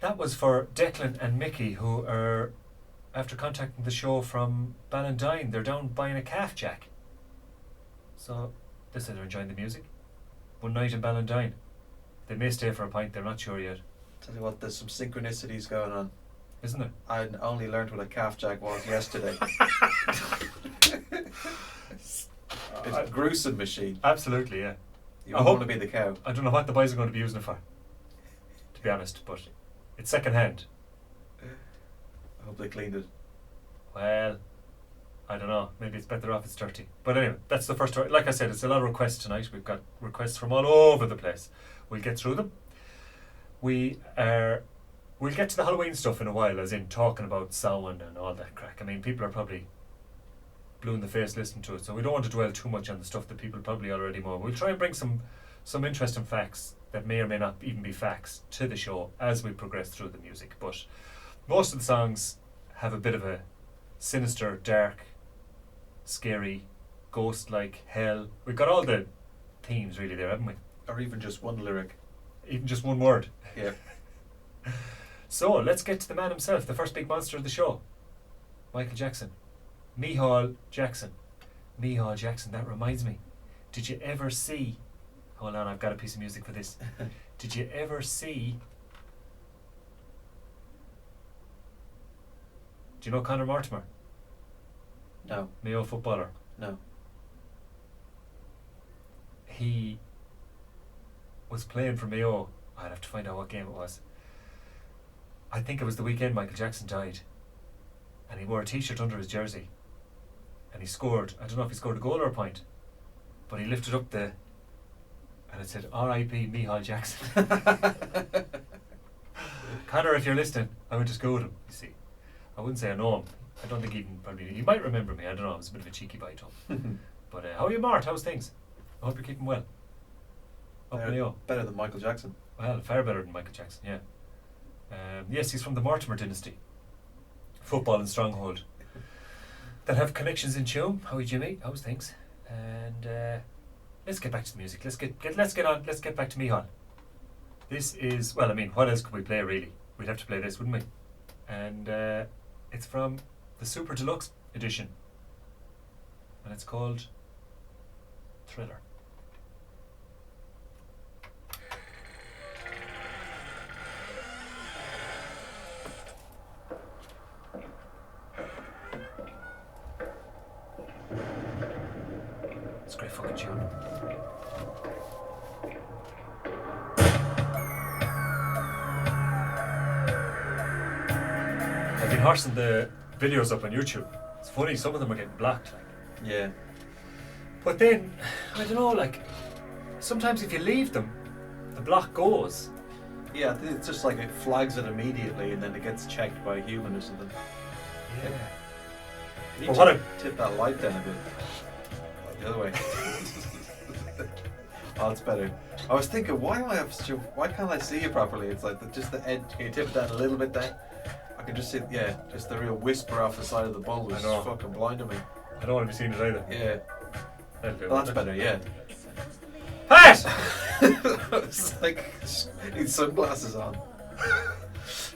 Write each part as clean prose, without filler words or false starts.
That was for Declan and Mickey, who are, after contacting the show from Ballantyne, they're down buying a calf jack. So they said they're enjoying the music. One night in Ballantyne. They may stay for a pint, they're not sure yet. Tell you what, there's some synchronicities going on. Isn't there? I only learned what a calf jack was yesterday. It's a gruesome machine. Absolutely, yeah. You don't want to be the cow. I don't know what the boys are going to be using it for, to be honest, but it's second hand. I hope they cleaned it. Well, I don't know. Maybe it's better off it's dirty. But anyway, that's the first story. Like I said, it's a lot of requests tonight. We've got requests from all over the place. We'll get through them. We'll get to the Halloween stuff in a while, as in talking about Samhain and all that crack. I mean, people are probably blue in the face listening to it, so we don't want to dwell too much on the stuff that people probably already know. We'll try and bring some interesting facts that may or may not even be facts to the show as we progress through the music. But most of the songs have a bit of a sinister, dark, scary, ghost-like, hell. We've got all the themes really there, haven't we? Or even just one lyric. Even just one word. Yeah. So let's get to the man himself, the first big monster of the show, Michael Jackson. Micheál Jackson. Micheál Jackson, that reminds me. Did you ever see... Hold on, I've got a piece of music for this. Did you ever see... Do you know Conor Mortimer? No. Mayo footballer. No. He was playing for Mayo. I'd have to find out what game it was. I think it was the weekend Michael Jackson died. And he wore a t-shirt under his jersey. And he scored, I don't know if he scored a goal or a point, but he lifted up and it said, R.I.P. Micheál Jackson. Conor, if you're listening, I went to school with him, you see. I wouldn't say I know him. I don't think he might remember me, I don't know, it was a bit of a cheeky bite to him. But how are you, Mart? How's things? I hope you're keeping well. Better than Michael Jackson. Well, far better than Michael Jackson, yeah. Yes, he's from the Mortimer dynasty. Football and stronghold. That have connections in Tuam. How are you, Jimmy? How's things? And let's get back to the music. Let's get back to Micheál. This is, well, I mean, what else could we play really? We'd have to play this, wouldn't we? And it's from the Super Deluxe edition. And it's called Thriller. It's a great fucking tune. I've been horsing the videos up on YouTube. It's funny, some of them are getting blocked. Yeah. But then, I don't know, like, sometimes if you leave them, the block goes. Yeah, I think it's just like it flags it immediately and then it gets checked by a human or something. Yeah. You But need what to I- tip that light down a bit. Like the other way. Oh, it's better. I was thinking, why can't I see you properly? It's like just the edge. Can you tip it down a little bit there? I can just see, just the real whisper off the side of the bulb is fucking blinding me. I don't want to be seeing it either. Yeah. That'll do. Well, that's better, yeah. Pat! It's like, need sunglasses on.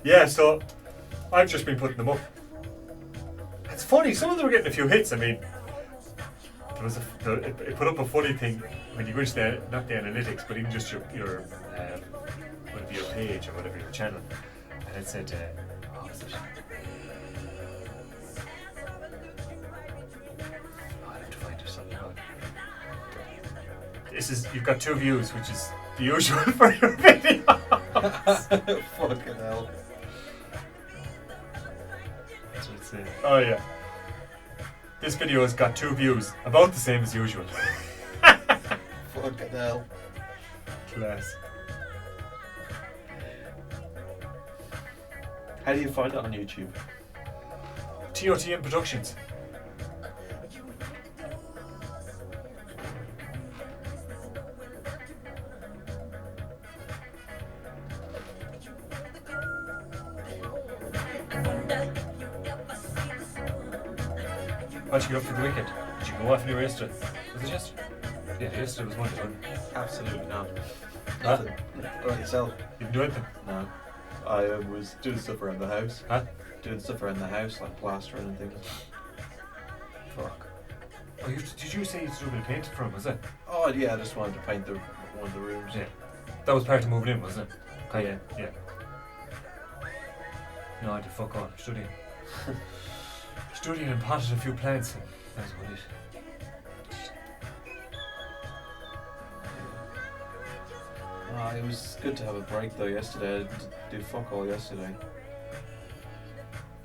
Yeah, so I've just been putting them up. It's funny, some of them are getting a few hits. I mean, there was it put up a funny thing when you go into not the analytics, but even just your whatever your page or whatever your channel, and it said, what was it? I have to find it something about. You've got 2 views, which is the usual for your video. Fucking hell. That's what it said. Oh yeah. This video has got 2 views, about the same as usual. Fucking hell. Class. How do you find it on YouTube? ToTM Productions. What did you get up for the weekend? Did you go off anywhere yesterday? Was it yesterday? Yeah, yesterday was Monday, wasn't it? Absolutely not. Huh? Nothing. What about yourself? You didn't do anything? No. I was doing stuff around the house. Huh? Doing stuff around the house, like plastering and things. Fuck. Oh, did you say you still been painting for him, was it? Oh yeah, I just wanted to paint one of the rooms. Yeah. That was part of moving in, wasn't it? Yeah. Yeah. No, I did fuck all. Studying. Studying and potted a few plants. And that's about it. It was good to have a break though yesterday. I didn't do fuck all yesterday. I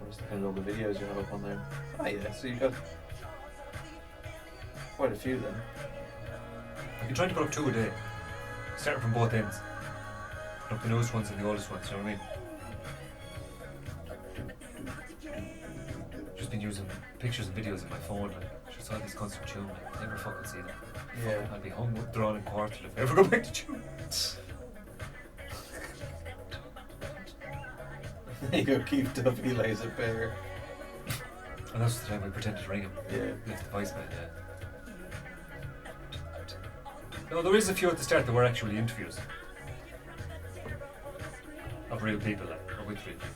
was looking at all the videos you have up on there. Oh yeah, so you got quite a few then. I've been trying to put up 2 a day. Starting from both ends. Put up the newest ones and the oldest ones, you know what I mean? Just been using pictures and videos on my phone, like, just all these constant tune, like, never fucking see them. Yeah. I'll be hung, drawn and quartered if I ever go back to tune. You go keep Duffy lays a bear. And that's the time I pretended to ring him. Yeah. Left the voicemail, yeah. No, there is a few at the start that were actually interviews. Of real people, like, or with real people.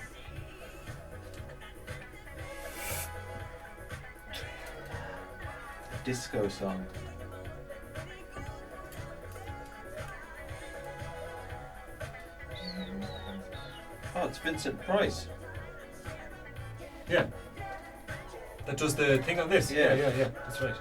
A disco song. Oh, it's Vincent Price. Yeah. That does the thing on this. Yeah. Yeah. That's right.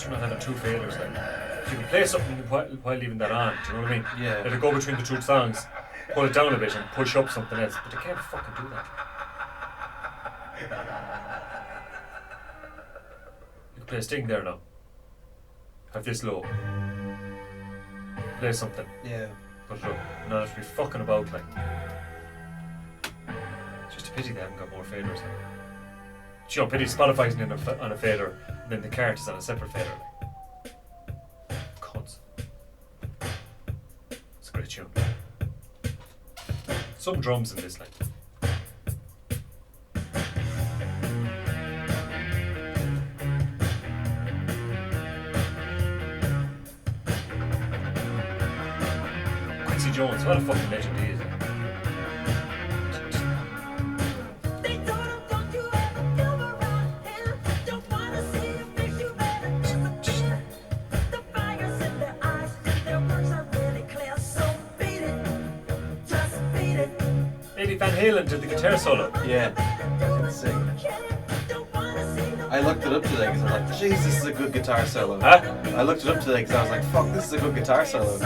Not having 2 faders, like, if you can play something while leaving that on, do you know what I mean? Yeah. Let it go between the 2 songs, pull it down a bit and push up something else, but they can't fucking do that. You can play a sting there now. Have this low. Play something. Yeah. Put it up. Not have to be fucking about, like. It's just a pity they haven't got more faders. Like. You know, pity Spotify's on a fader, and then the cart is on a separate fader. Cunts. It's a great tune. Some drums in this, like. Quincy Jones, what a fucking legend he is. Van Halen did the guitar solo. Yeah. Insane. I looked it up today because I was like, jeez, this is a good guitar solo. Huh? I looked it up today because I was like, fuck, this is a good guitar solo.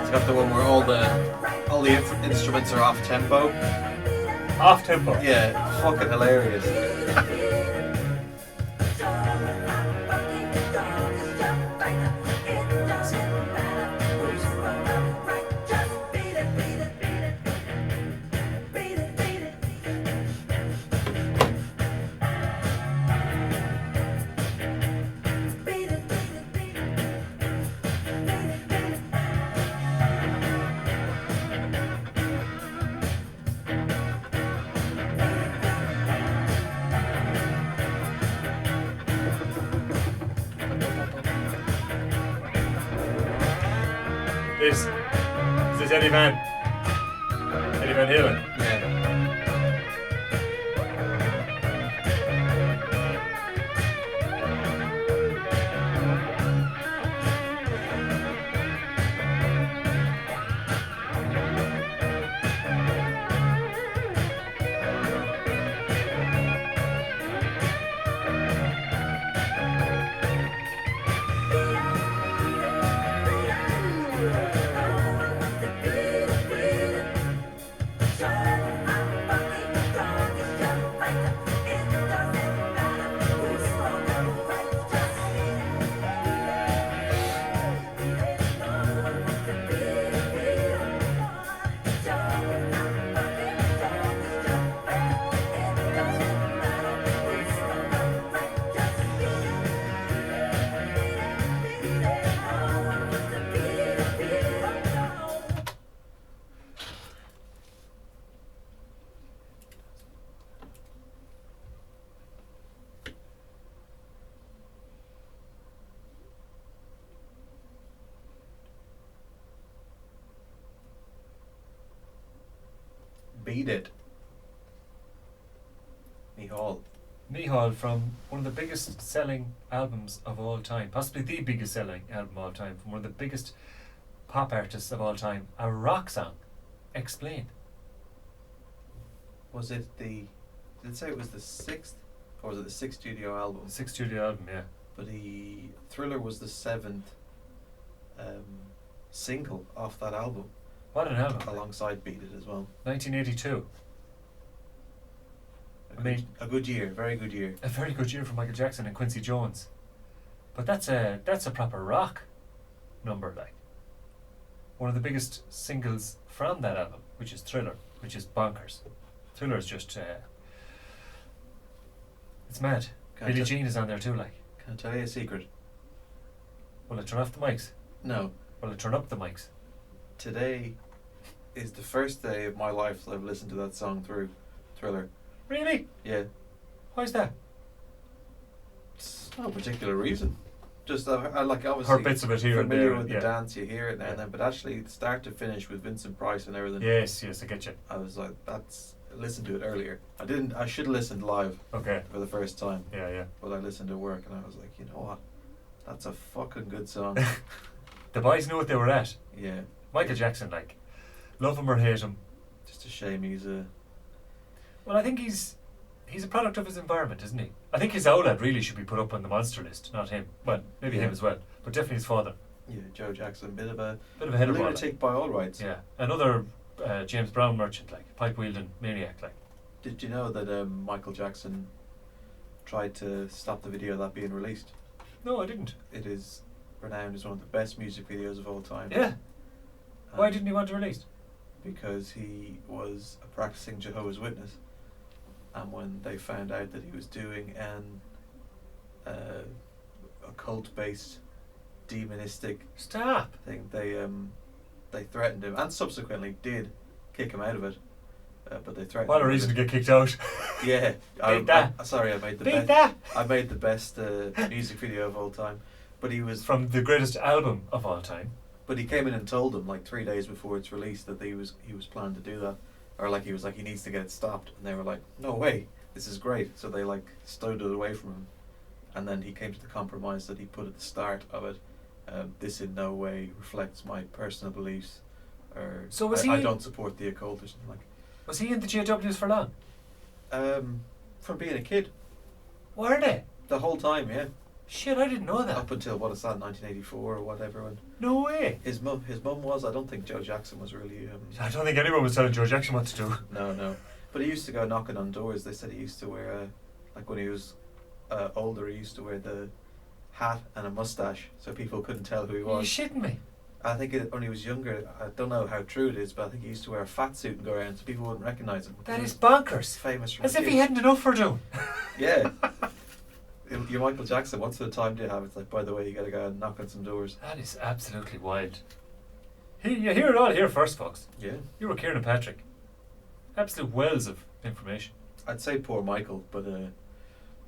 It's got the one where all the instruments are off tempo. Off tempo. Yeah, fucking hilarious. Is this Eddie Van Halen? Yeah. Beat It. Nihal from one of the biggest selling albums of all time, possibly the biggest selling album of all time, from one of the biggest pop artists of all time, a rock song. Explain. Was it did it say it was the 6th? Or was it the 6th studio album? Sixth studio album, yeah. But Thriller was the 7th single off that album. What an album. Alongside Beat It as well. 1982. A good year, very good year. A very good year for Michael Jackson and Quincy Jones. But that's a proper rock number, like. One of the biggest singles from that album, which is Thriller, which is bonkers. Thriller is just it's mad. Billie Jean is on there too, like. Can I tell you a secret? Will I turn off the mics? No. Will I turn up the mics? Today is the first day of my life that I've listened to that song through, Thriller. Really? Yeah. Why's that? It's no particular reason. Just I like obviously heard bits of it here and familiar there, with yeah. the dance, you hear it now and then, but actually start to finish with Vincent Price and everything. Yes, I get you. I was like, listened to it earlier. I should have listened live. Okay. For the first time. Yeah. But I listened to work and I was like, you know what? That's a fucking good song. The boys knew what they were at. Yeah. Michael Jackson, like, love him or hate him. Just a shame he's a... Well, I think he's a product of his environment, isn't he? I think his outlet really should be put up on the monster list, not him. Well, maybe him as well, but definitely his father. Yeah, Joe Jackson, bit of a header lunatic by all rights. Yeah, another James Brown merchant, like, pipe wielding maniac, like. Did you know that Michael Jackson tried to stop the video of that being released? No, I didn't. It is renowned as one of the best music videos of all time. Yeah. Why didn't he want it released? Because he was a practicing Jehovah's Witness, and when they found out that he was doing an occult-based, demonistic thing, they threatened him, and subsequently did kick him out of it. But they threatened. What a reason to get kicked out! Yeah, I made the best music video of all time. But he was from the greatest album of all time. But he came in and told them like 3 days before it's released that he was planning to do that, or like he was like he needs to get it stopped, and they were like, no way, this is great. So they like stowed it away from him, and then he came to the compromise that he put at the start of it. This in no way reflects my personal beliefs, or so I don't support the occult or something like. Was he in the JWs for long? From being a kid. Were they? The whole time, yeah. Shit, I didn't know that. Up until, what is that, 1984 or whatever. When No way. his mum was. I don't think Joe Jackson was really. I don't think anyone was telling Joe Jackson what to do. No. But he used to go knocking on doors. They said he used to wear, like when he was older, he used to wear the hat and a mustache, so people couldn't tell who he Are you was. shitting me? I think when he was younger, I don't know how true it is, but I think he used to wear a fat suit and go around so people wouldn't recognise him. That is He's bonkers. famous from As if kids. he hadn't enough for doing. Yeah. You're Michael Jackson. What sort of time do you have? It's like, by the way, you got to go and knock on some doors. That is absolutely wild. You hear it all here first, folks. Yeah. You were Kieran and Patrick. Absolute wells of information. I'd say poor Michael, but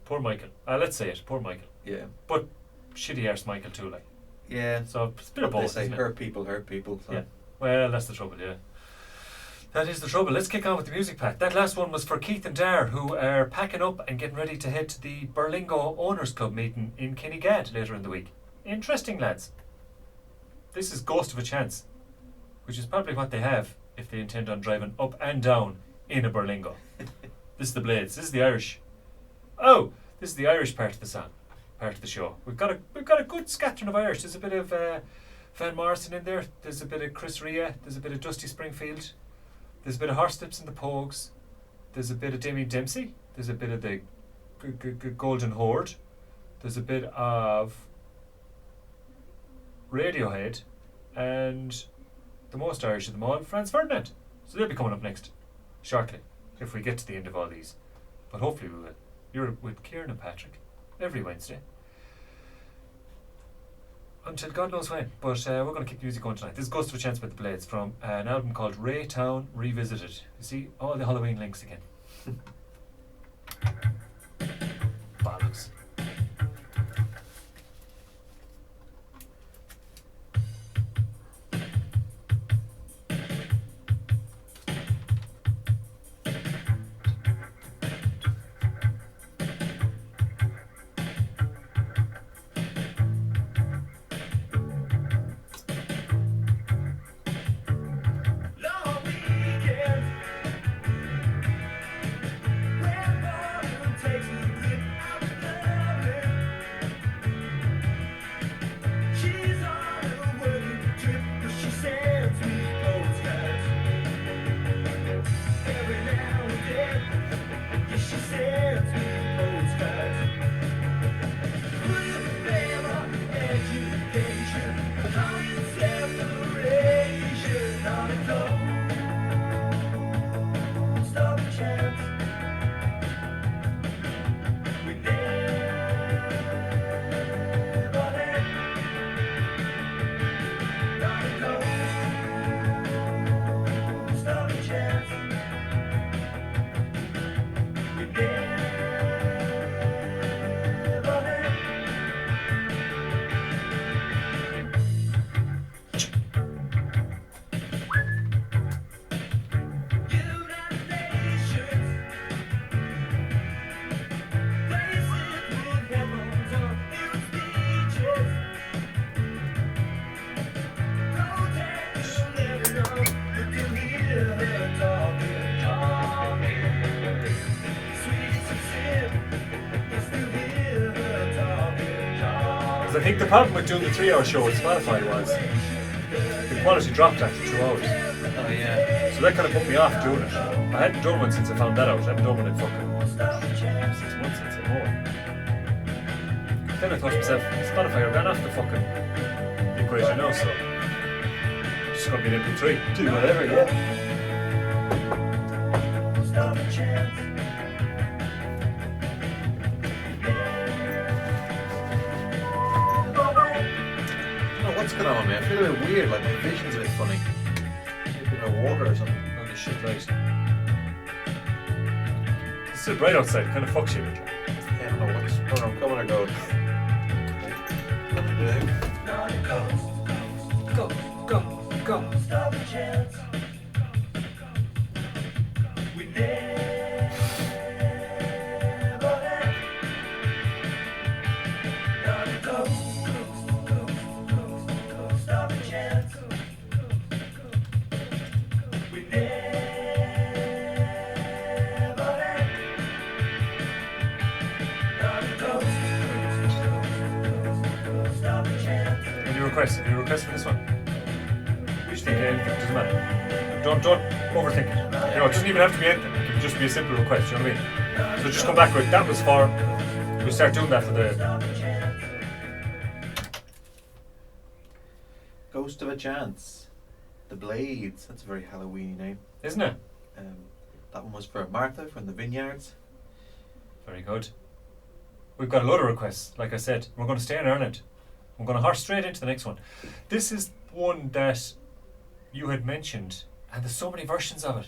Poor Michael. Let's say it. Poor Michael. yeah. But shitty arse Michael too, like. Yeah. So it's a bit of But they both, say isn't it? hurt people. So. Yeah. Well, that's the trouble, yeah. That is the trouble. Let's kick on with the music pack. That last one was for Keith and Dar, who are packing up and getting ready to head to the Berlingo Owners Club meeting in Kinnegad later in the week. Interesting, lads. This is ghost of a chance, which is probably what they have if they intend on driving up and down in a Berlingo. This is the Blades. This is the Irish. Oh, this is the Irish part of the song, part of the show. We've got a good scattering of Irish. There's a bit of Van Morrison in there. There's a bit of Chris Rea. There's a bit of Dusty Springfield. There's a bit of Horselips and the Pogues. There's a bit of Damien Dempsey. There's a bit of the Golden Horde. There's a bit of Radiohead, and the most Irish of them all, Franz Ferdinand. So they'll be coming up next, shortly, if we get to the end of all these. But hopefully we will. You're with Kieran and Patrick every Wednesday. Until God knows when. But we're going to keep the music going tonight. This is Ghost of a Chance with the Blades from an album called Raytown Revisited. You see, all the Halloween links again. Bollocks. I think the problem with doing the 3-hour show with Spotify was the quality dropped after 2 hours. Oh yeah. So that kind of put me off doing it. I hadn't done one since I found that out. I hadn't done one in fucking 6 months since or more. Then I thought to myself, Spotify ran off the fucking equation now, so it's just gonna be an MP3. Do whatever, yeah. What's going on, man? I feel a bit weird, like my vision's a bit funny. Maybe a bit of water or something. On the shit light. It's still bright outside, kind of fucks you a bit. Yeah, I don't know where I'm coming or going. Go. Stop a chance. We never had. Gotta go. Stop a chance. We never had. Gotta go. request. Have you requested for this one? You should think of anything. Doesn't matter. Don't overthink it. You know, it doesn't even have to be anything. It can just be a simple request. You know what I mean? So just come back with that was for. We'll start doing that for the. Ghost of a Chance. The Blades. That's a very Halloweeny name. Isn't it? That one was for Martha from the Vineyards. Very good. We've got a lot of requests, like I said. We're going to stay in Ireland. We're going to horse straight into the next one. This is one that you had mentioned, and there's so many versions of it.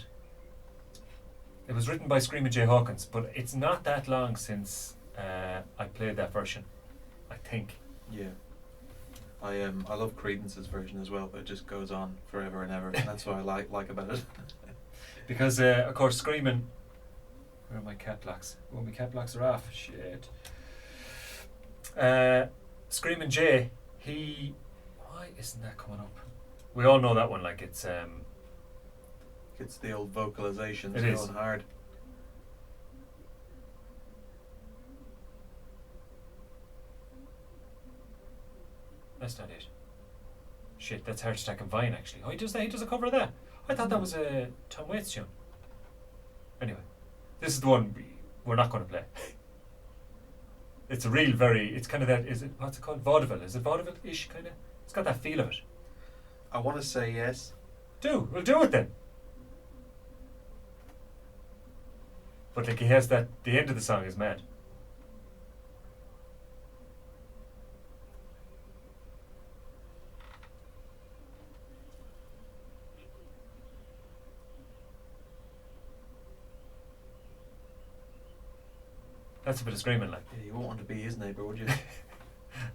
It was written by Screaming Jay Hawkins, but it's not that long since I played that version, I think. Yeah. I love Credence's version as well, but it just goes on forever and ever. And that's what I like about it. Because, of course, Screaming... Where are my cap locks? Oh, my cap locks are off. Shit. Screaming Jay, he... Why isn't that coming up? We all know that one, like it's... It's the old vocalizations It going is. hard. That's not it. Shit, that's Heart Attack and Vine, actually. Oh, he does that? He does a cover of that? I thought that was a Tom Waits tune. Anyway, this is the one we're not going to play. It's a real it's kind of that, is it, what's it called? Vaudeville. Is it vaudeville-ish, kind of? It's got that feel of it. I want to say yes. We'll do it then. But like he has that, the end of the song is mad. That's a bit of screaming, like. Yeah, you won't want to be his neighbour, would you?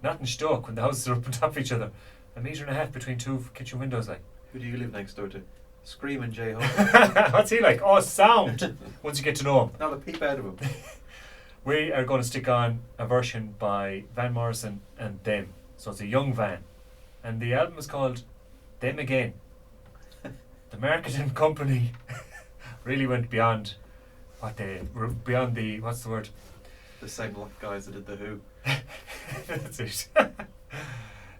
Not in Stoke when the houses are up on top of each other. 1.5 meters between two kitchen windows, like. Who do you live next door to? Screaming Jay Hawkins. What's he like? Oh, sound! Once you get to know him. Not a peep out of him. We are going to stick on a version by Van Morrison and Them. So it's a young Van. And the album is called Them Again. The marketing company really went beyond beyond the, what's the word? The same guys that did The Who. That's it.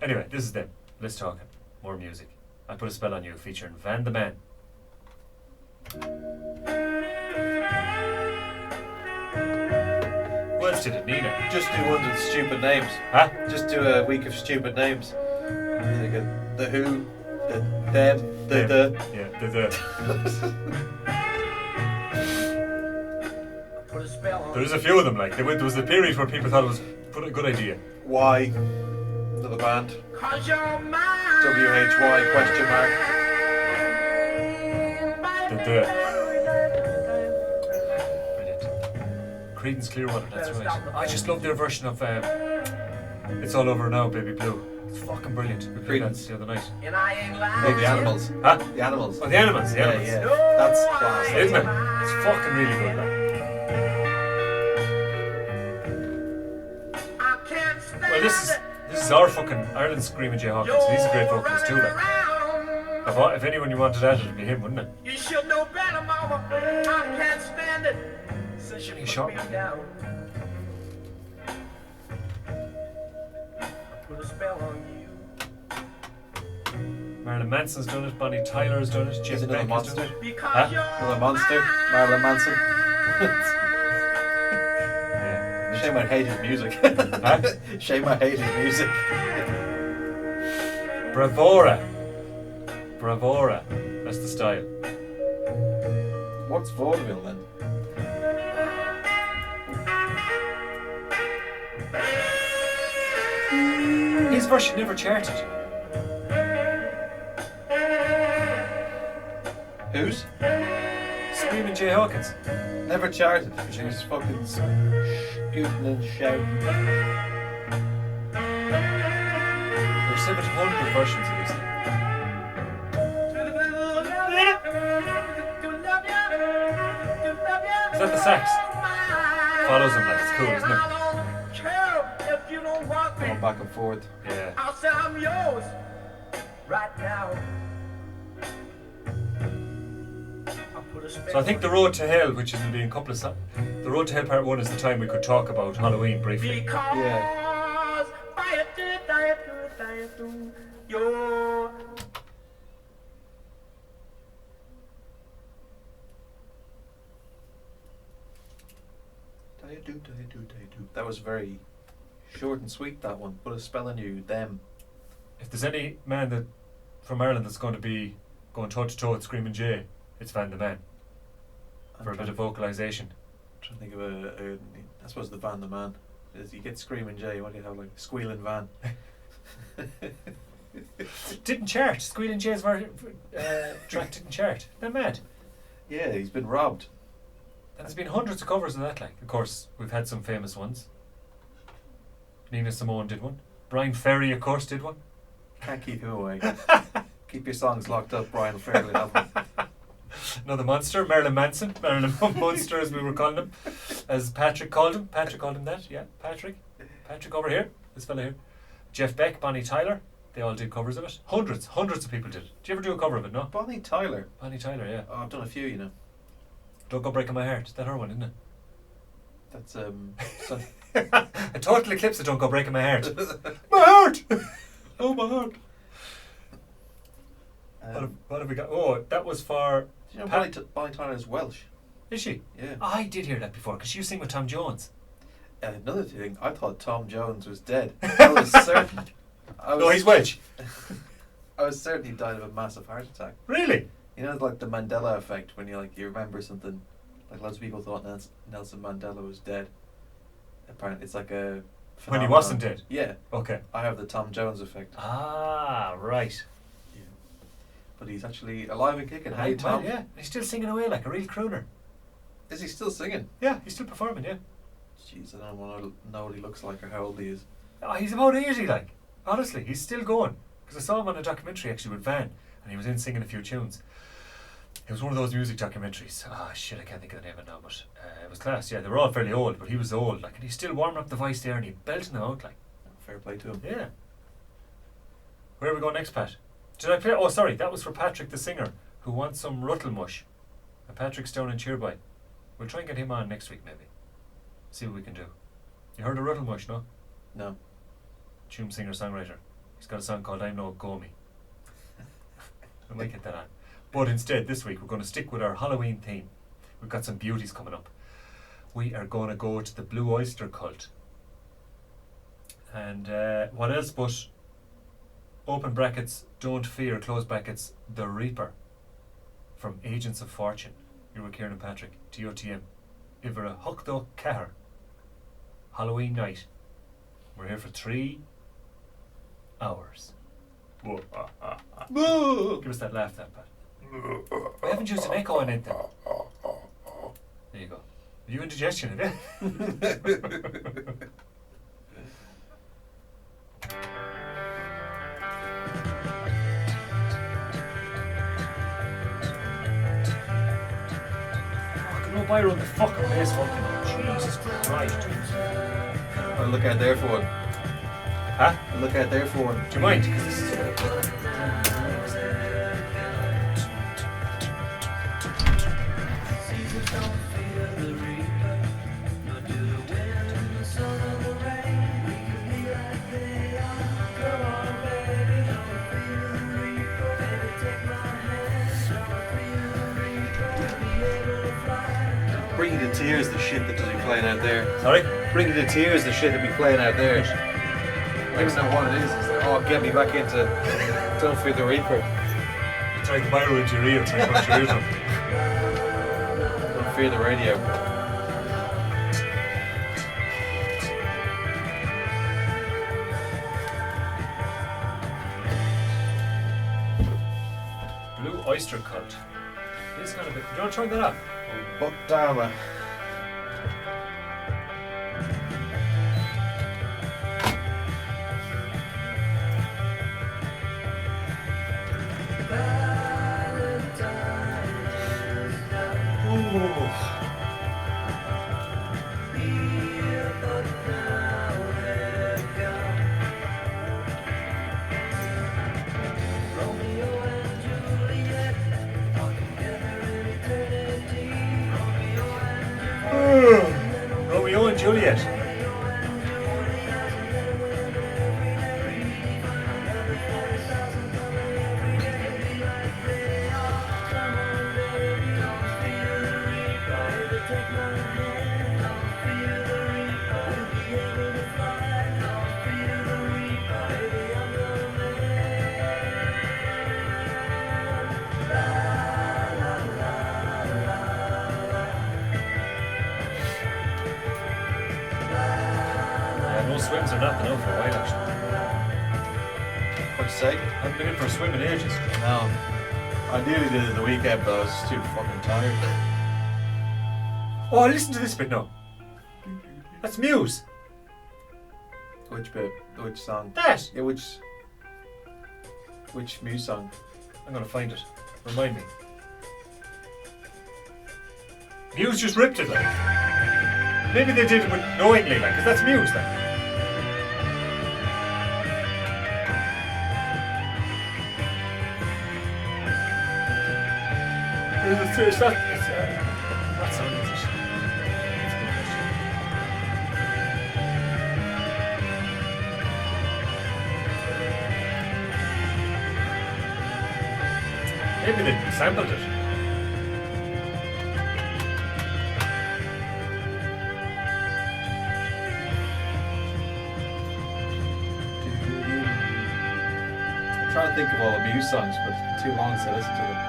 Anyway, this is them. Let's talk. More music. I Put a Spell on You featuring Van the Man. Who else did it? Nina. Just do ones with stupid names. Huh? Just do a week of stupid names. Like The Who, the Yeah, the. There is a few of them, like. There was a period where people thought it was a good idea. Why? Another band. WHY question mark. The. Brilliant. Creedence Clearwater, that's right. I just love their version of It's All Over Now, Baby Blue. It's fucking brilliant. We played that Creedence. the other night. Oh, the Animals. Huh? The Animals. Oh, the Animals, Yeah, Animals. yeah. That's class. Isn't it? It's fucking really good, like. Well, this is our fucking Ireland's Screaming Jay Hawkins. He's a great vocalist too, like. If anyone you wanted at it, it'd be him, wouldn't it? You should know better, mama. I can't stand it. Since you He put shot me me. down. I put a spell on you. Marilyn Manson's done it, Bonnie Tyler's done it, He's Jeff another Beck has done monster. it. Because Huh? you're Another monster. Marilyn Manson. Yeah. Shame I hate his music. Huh? Shame I hate his music. Bravura. That's the style. What's vaudeville then? His version never charted. Whose? Screaming Jay Hawkins. Never charted. She was fucking scooting and shouting. There's 700 versions of this thing. Is that the sax? Follows him like it's cool, isn't it? Going back and forth. Yeah. I'll say I'm yours right now. So I think The Road to Hell, which is going to be in a couple of The Road to Hell Part 1 is the time we could talk about Halloween briefly. Because Yeah. That was very short and sweet, that one. Put a spell on you, them. If there's any man that from Ireland that's going to be going toe to toe with Screaming Jay, it's Van the Man for a bit of vocalisation. Trying to think of I suppose the Van the Man. Is you get Screaming Jay, what do you have, like Squealing Van? Didn't chart. Squealing Jay's track didn't chart. They're mad. Yeah, he's been robbed. And there's been hundreds of covers of that. Like, of course, we've had some famous ones. Nina Simone did one. Brian Ferry, of course, did one. Can't keep him away. Keep your songs locked up, Brian Ferry. Another monster, Marilyn Manson. Marilyn Monster, as we were calling him. As Patrick called him. Patrick called him that, yeah. Patrick over here. This fella here. Jeff Beck, Bonnie Tyler. They all did covers of it. Hundreds of people did it. Did you ever do a cover of it, no? Bonnie Tyler? Bonnie Tyler, yeah. Oh, I've done a few, you know. Don't Go Breaking My Heart. Is that her one, isn't it? That's, A total eclipse of Don't Go Breaking My Heart. My heart! Oh, my heart. What have we got? Oh, that was for... Do you know Bonnie Tyler's Welsh? Is she? Yeah. I did hear that before, because you sing with Tom Jones. Another thing, I thought Tom Jones was dead. I was certain. No, he's Welsh. I was certain he died of a massive heart attack. Really? You know, like the Mandela effect, when you remember something. Like lots of people thought Nelson Mandela was dead. Apparently, it's like a phenomenon. When he wasn't dead? Yeah. Okay. I have the Tom Jones effect. Ah, right. Yeah. But he's actually alive and kicking. Hey, Well, Tom. yeah. He's still singing away like a real crooner. Is he still singing? Yeah, he's still performing, yeah. Jeez, I don't want to know what he looks like or how old he is. Oh, he's about 80, like. Honestly, he's still going. Because I saw him on a documentary actually with Van, and he was in singing a few tunes. It was one of those music documentaries. Ah, shit, I can't think of the name of it now, but it was class. Yeah, they were all fairly old, but he was old, like, and he's still warming up the voice there, and he's belting them out, like. Fair play to him. Yeah. Where are we going next, Pat? Did I play? Oh, sorry, that was for Patrick the singer, who wants some Ruttle Mush. And Patrick's down in Cheerby. We'll try and get him on next week, maybe. See what we can do. You heard of Ruttle Mush, no? No. Tune singer-songwriter. He's got a song called I'm No Gomi. I might get that on. But instead, this week, we're going to stick with our Halloween theme. We've got some beauties coming up. We are going to go to the Blue Oyster Cult. And what else but, open brackets, Don't Fear, close brackets, The Reaper, from Agents of Fortune. Here with Kieran and Patrick, ToTM. Ivera Hukdo Kahar. Halloween night. We're here for 3 hours. Give us that laugh, then, Pat. We haven't used an echo on it, then. There you go. Are you indigestion, have you? No Byron the fucking place fucking Jesus Christ. I'll look out there for one. Huh? I'll look out there for one. Do you mind? Because this is Bring you to tears the shit that doesn't be playing out there. Sorry? Bring you to tears the shit that be playing out there. I don't know what it is. It's like, oh, get me back into Don't Fear the Reaper. Try to Byron into your ear, try to put your ears on. Don't Fear the Radio. Blue Oyster Cult. This kind of bit. Do you want to try that out? But damn. Romeo and Juliet. swims or nothing out for a while actually. What'd you say? I haven't been in for a swim in ages. No. I nearly did it the weekend, but I was just too fucking tired. Oh, listen to this bit now. That's Muse. Which bit? Which song? That. Yeah, which Muse song? I'm gonna find it. Remind me. Muse just ripped it like. Maybe they did it with knowingly like, because that's Muse like. It's not. What song is it? That's a good question. Maybe they sampled it. I'm trying to think of all the Muse songs, but it's too long to listen to them.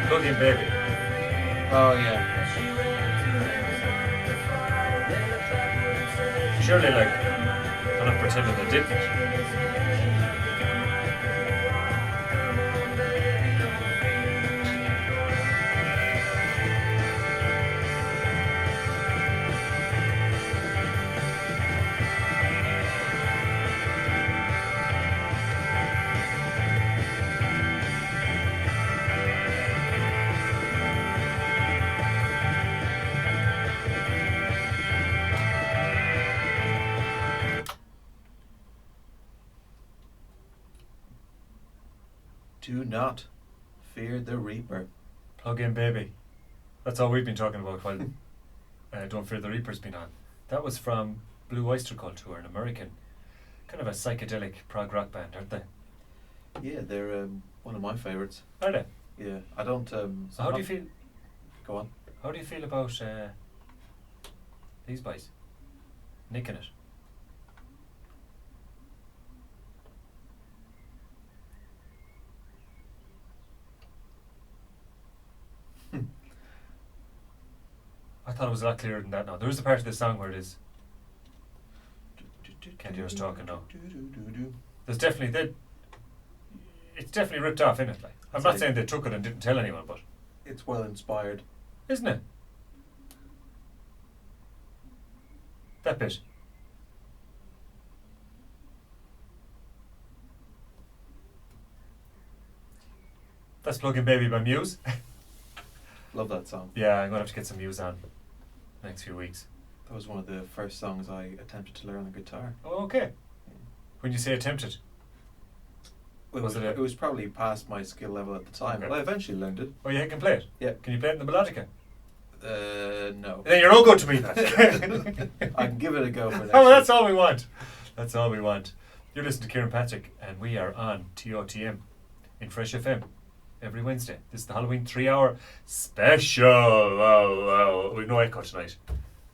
Plug-in baby. Oh yeah. Surely, like, they're not pretending they didn't. Do not fear the Reaper. Plug-in baby. That's all we've been talking about while Don't Fear the Reaper's been on. That was from Blue Oyster Cult Tour, an American, kind of a psychedelic prog rock band, aren't they? Yeah, they're one of my favourites. Are they? Yeah, I don't. So how do you feel? Go on. How do you feel about these boys nicking it? I thought it was a lot clearer than that now. There is a part of the song where it is. Can't hear us talking now. There's definitely it's definitely ripped off, innit? Like, I'm not saying they took it and didn't tell anyone, but It's well inspired. isn't it? That bit. That's Plug-in Baby by Muse. Love that song. Yeah, I'm gonna have to get some Muse on next few weeks. That was one of the first songs I attempted to learn on guitar. Oh, okay. When you say attempted, It was probably past my skill level at the time, Okay. but I eventually learned it. oh, you can play it. Yeah. Can you play it in the melodica? No. Then you're no good to me. Then. I can give it a go for next Oh, well, week. that's all we want. That's all we want. You're listening to Kieran Patrick, and we are on ToTM in Fresh FM every Wednesday. This is the Halloween 3-hour special. Oh, we've no echo tonight.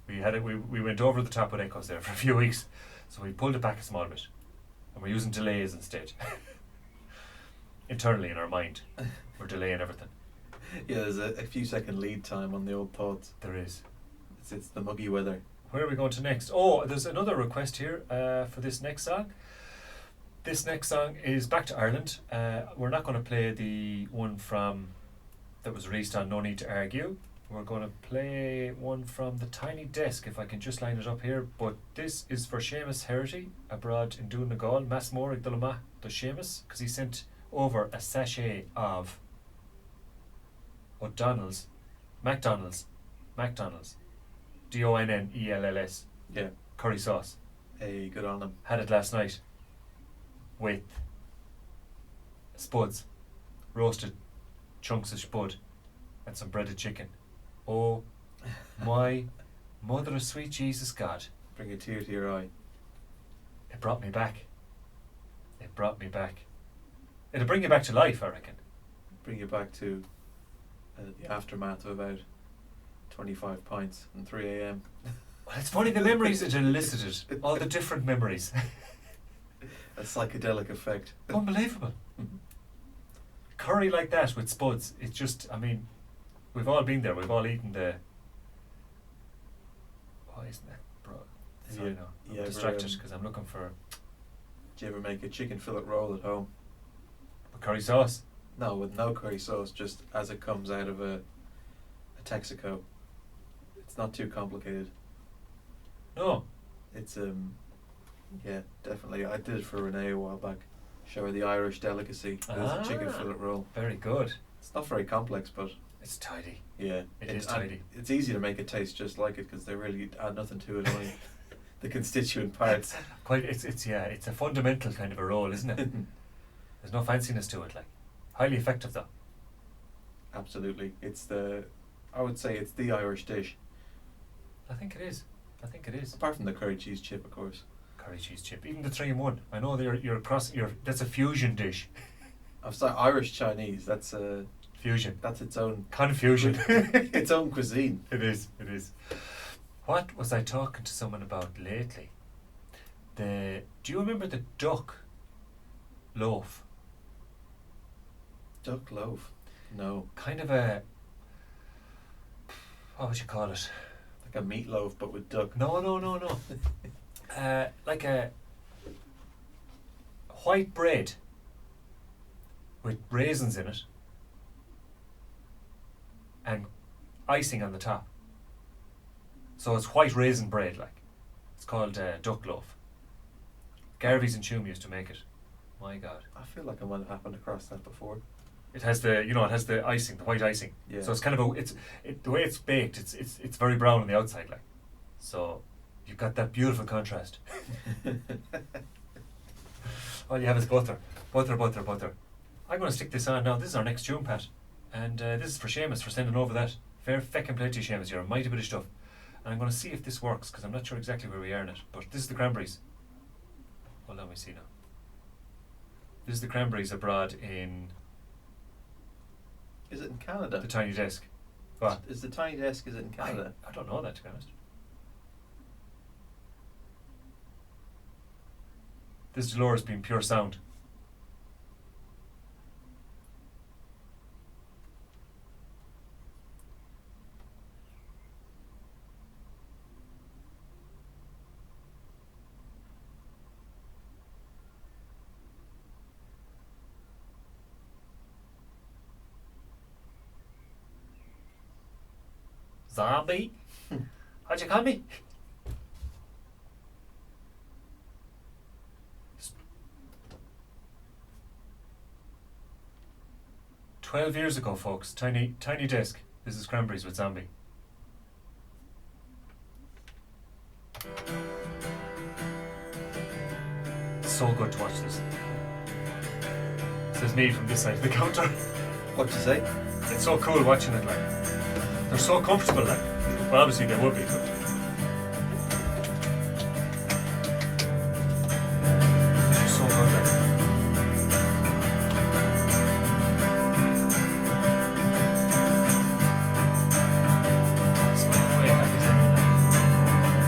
We had it. We went over the top with echoes there for a few weeks, so we pulled it back a small bit, and we're using delays instead. Internally in our mind, we're delaying everything. Yeah, there's a few second lead time on the old thoughts. There is. It's the muggy weather. Where are we going to next? Oh, there's another request here for this next song. This next song is back to Ireland. We're not going to play the one from that was released on No Need to Argue. We're going to play one from The Tiny Desk, if I can just line it up here. But this is for Seamus Herity abroad in Donegal, Massmore, Igdalama, the Seamus, because he sent over a sachet of McDonald's, Donnells, Donnells, Yeah. curry sauce. Hey, good on them. Had it last night with spuds, roasted chunks of spud, and some breaded chicken. Oh my mother of sweet Jesus God. Bring a tear to your eye. It brought me back. It brought me back. It'll bring you back to life, I reckon. Bring you back to the aftermath of about 25 pints and 3 a.m. Well, it's funny the memories it elicited. All the different memories. A psychedelic effect. Unbelievable. Curry like that with spuds, it's just, I mean, we've all been there. We've all eaten the... Why isn't that, bro? Sorry, no. I'm distracted because I'm looking for... Do you ever make a chicken fillet roll at home? With curry sauce. No, with no curry sauce, just as it comes out of a Texaco. It's not too complicated. No. It's yeah, definitely. I did it for Renee a while back. Show her the Irish delicacy. It was a chicken fillet roll. Very good. It's not very complex, but It's tidy. yeah, It is tidy. It's easy to make it taste just like it because they really add nothing to it, only the constituent parts. Quite. It's yeah. It's a fundamental kind of a roll, isn't it? There's no fanciness to it. Like, highly effective though. Absolutely, I would say it's the Irish dish. I think it is. I think it is. Apart from the curry cheese chip, of course. Curry cheese chip, even the 3-in-1. I know that's a fusion dish. I'm sorry, Irish Chinese. That's Fusion. that's its own Confusion. its own cuisine. It is. It is. What was I talking to someone about lately? Do you remember the duck loaf? Duck loaf. No, Kind of a, what would you call it? like a meatloaf but with duck. No. Like a white bread with raisins in it and icing on the top. So it's white raisin bread, like. It's called duck loaf. Garvey's and Choom used to make it. My God. I feel like I might have happened across that before. It has the icing, the white icing. Yeah. So it's kind of the way it's baked, it's very brown on the outside, like. So you've got that beautiful contrast. All you have is butter. I'm going to stick this on now. This is our next tune, Pat. And this is for Seamus for sending over that. Fair feckin' play to you, Seamus. You're a mighty bit of stuff. And I'm going to see if this works, because I'm not sure exactly where we are in it. But this is the Cranberries. Hold on, we see now. This is the Cranberries abroad in... Is it in Canada? The Tiny Desk. What? Is the Tiny Desk, is it in Canada? I don't know that, to be honest. This Dolores being pure sound. Zombie? How'd you call me? 12 years ago, folks. Tiny Desk. This is Cranberries with Zombie. So good to watch this. Says me from this side of the counter. What'd you say? It's so cool watching it, like. They're so comfortable, like. Well, obviously they would be, but... They're so good, like. It's way happy saying that.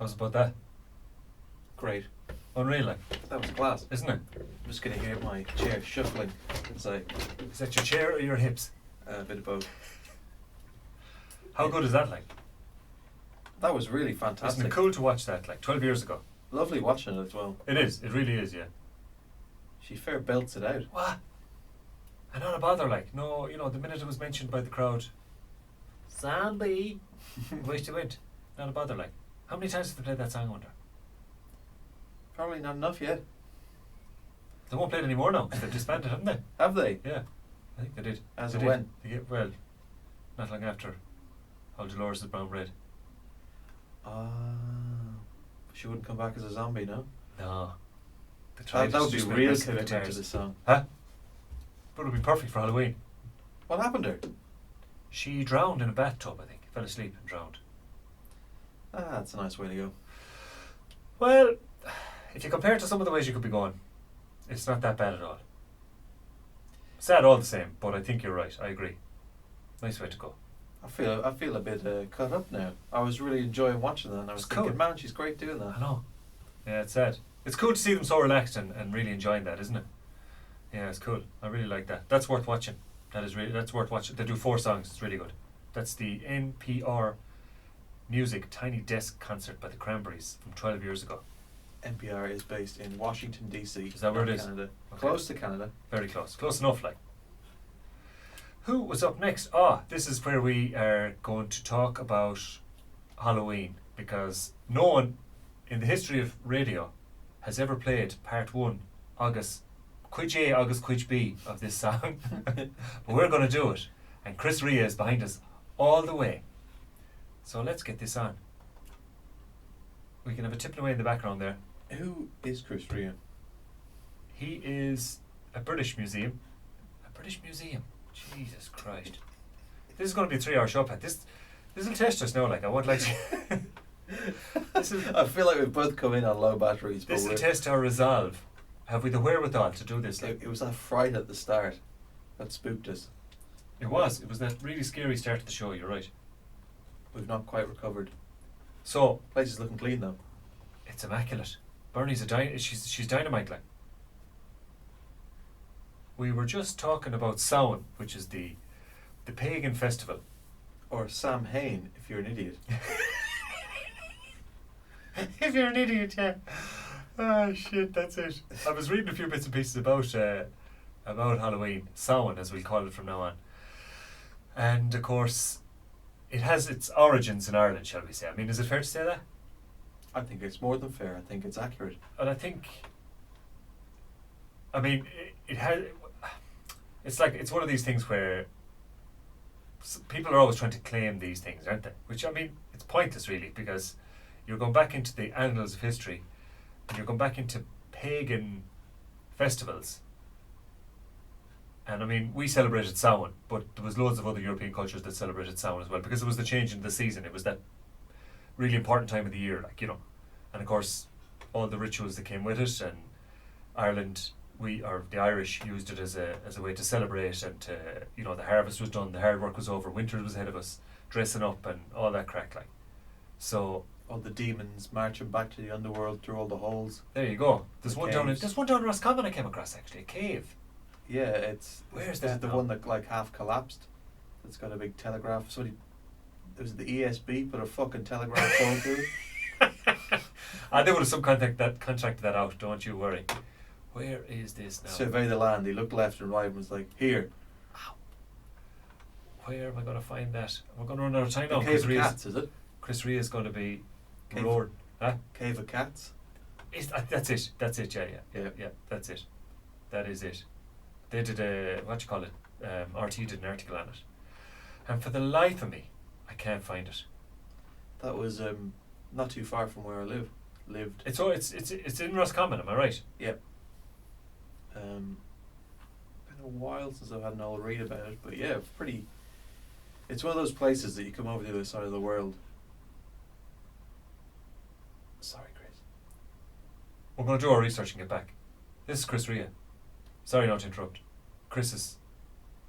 How's about that? Great. Unreal, like, That was class. isn't it? I'm just going to hear my chair shuffling as I Is that your chair or your hips? a bit of both. How good is that, like? That was really fantastic. Isn't it cool to watch that, like, 12 years ago? Lovely watching it as well. It is. It really is, yeah. She fair belts it out. What? And not a bother, like. No, you know, the minute it was mentioned by the crowd, Sandy, away she went. Not a bother, like. How many times have they played that song, I wonder? Probably not enough yet. They won't play it anymore now, because they've disbanded, haven't they? Have they? Yeah, I think they did. As they of did. when? Well, not long after All Dolores' Brown Bread. She wouldn't come back as a zombie, no? No. They tried That would be just with real basic commitment to guitars. the song. Huh? But it would be perfect for Halloween. What happened to her? She drowned in a bathtub, I think. Fell asleep and drowned. That's a nice way to go. Well, if you compare it to some of the ways you could be going, it's not that bad at all. Sad all the same, but I think you're right. I agree. Nice way to go. I feel a bit cut up now. I was really enjoying watching that, and I was It's thinking, cool. man, she's great doing that. I know. Yeah, it's sad. It's cool to see them so relaxed and really enjoying that, isn't it? Yeah, it's cool. I really like that. That's worth watching. That's worth watching. They do 4 songs. It's really good. That's the NPR Music Tiny Desk Concert by the Cranberries from 12 years ago. NPR is based in Washington, D.C. Is that where it is? Canada. Okay. Close to Canada. Very close. Close enough, like. Who was up next? This is where we are going to talk about Halloween, because no one in the history of radio has ever played part 1, August, Quid A, August Quid B of this song. But we're going to do it. And Chris Rea is behind us all the way. So let's get this on. We can have a tipping away in the background there. Who is Chris Rea? He is a British museum. A British museum. Jesus Christ. This is going to be a 3-hour show, Pat. This will test us now, like, I would like to. I feel like we've both come in on low batteries. This but will test our resolve. Have we the wherewithal to do this? Like? it was that fright at the start that spooked us. It was that really scary start to the show, you're right. We've not quite recovered. So, Place is looking clean though. it's immaculate. Bernie's she's dynamite, like. We were just talking about Samhain, which is the pagan festival. Or Sam Hain, if you're an idiot. If you're an idiot, yeah. Oh shit, that's it. I was reading a few bits and pieces about Halloween, Samhain as we'll call it from now on. And of course, it has its origins in Ireland, shall we say. I mean, is it fair to say that? I think it's more than fair. I think it's accurate. And I think, I mean, it has. It's like it's one of these things where people are always trying to claim these things, aren't they? Which, I mean, it's pointless really, because you're going back into the annals of history and you're going back into pagan festivals. And I mean, we celebrated Samhain, but there was loads of other European cultures that celebrated Samhain as well, because it was the change in the season. It was that really important time of the year, like, you know. And of course, all the rituals that came with it, and Ireland, the Irish used it as a way to celebrate, and to, you know, the harvest was done, the hard work was over, winter was ahead of us, dressing up and all that crack, like. So All the demons marching back to the underworld through all the holes. there you go. There's The one down in caves. there's one down in Roscommon I came across, actually, a cave. Yeah, it's Where's is that it the now? one that like half collapsed? It's got a big telegraph. Somebody, it was the ESB put a fucking telegraph pole through it. They would have contracted that out, don't you worry. Where is this now? Survey the land. He looked left and right and was like, "Here, Where am I going to find that? We're going to run out of time the now. cave of cats, is it? Chris Rea is going to be Cave- roared. Huh? Cave of cats." That's it. That's it. Yeah. That's it. That is it. They did RT did an article on it, and for the life of me, I can't find it. That was not too far from where I lived. It's in Roscommon. Am I right? Yep. Been a while since I've had an old read about it, but yeah, pretty. It's one of those places that you come over the other side of the world. Sorry, Chris. We're going to do our research and get back. This is Chris Rea. Sorry not to interrupt. Chris has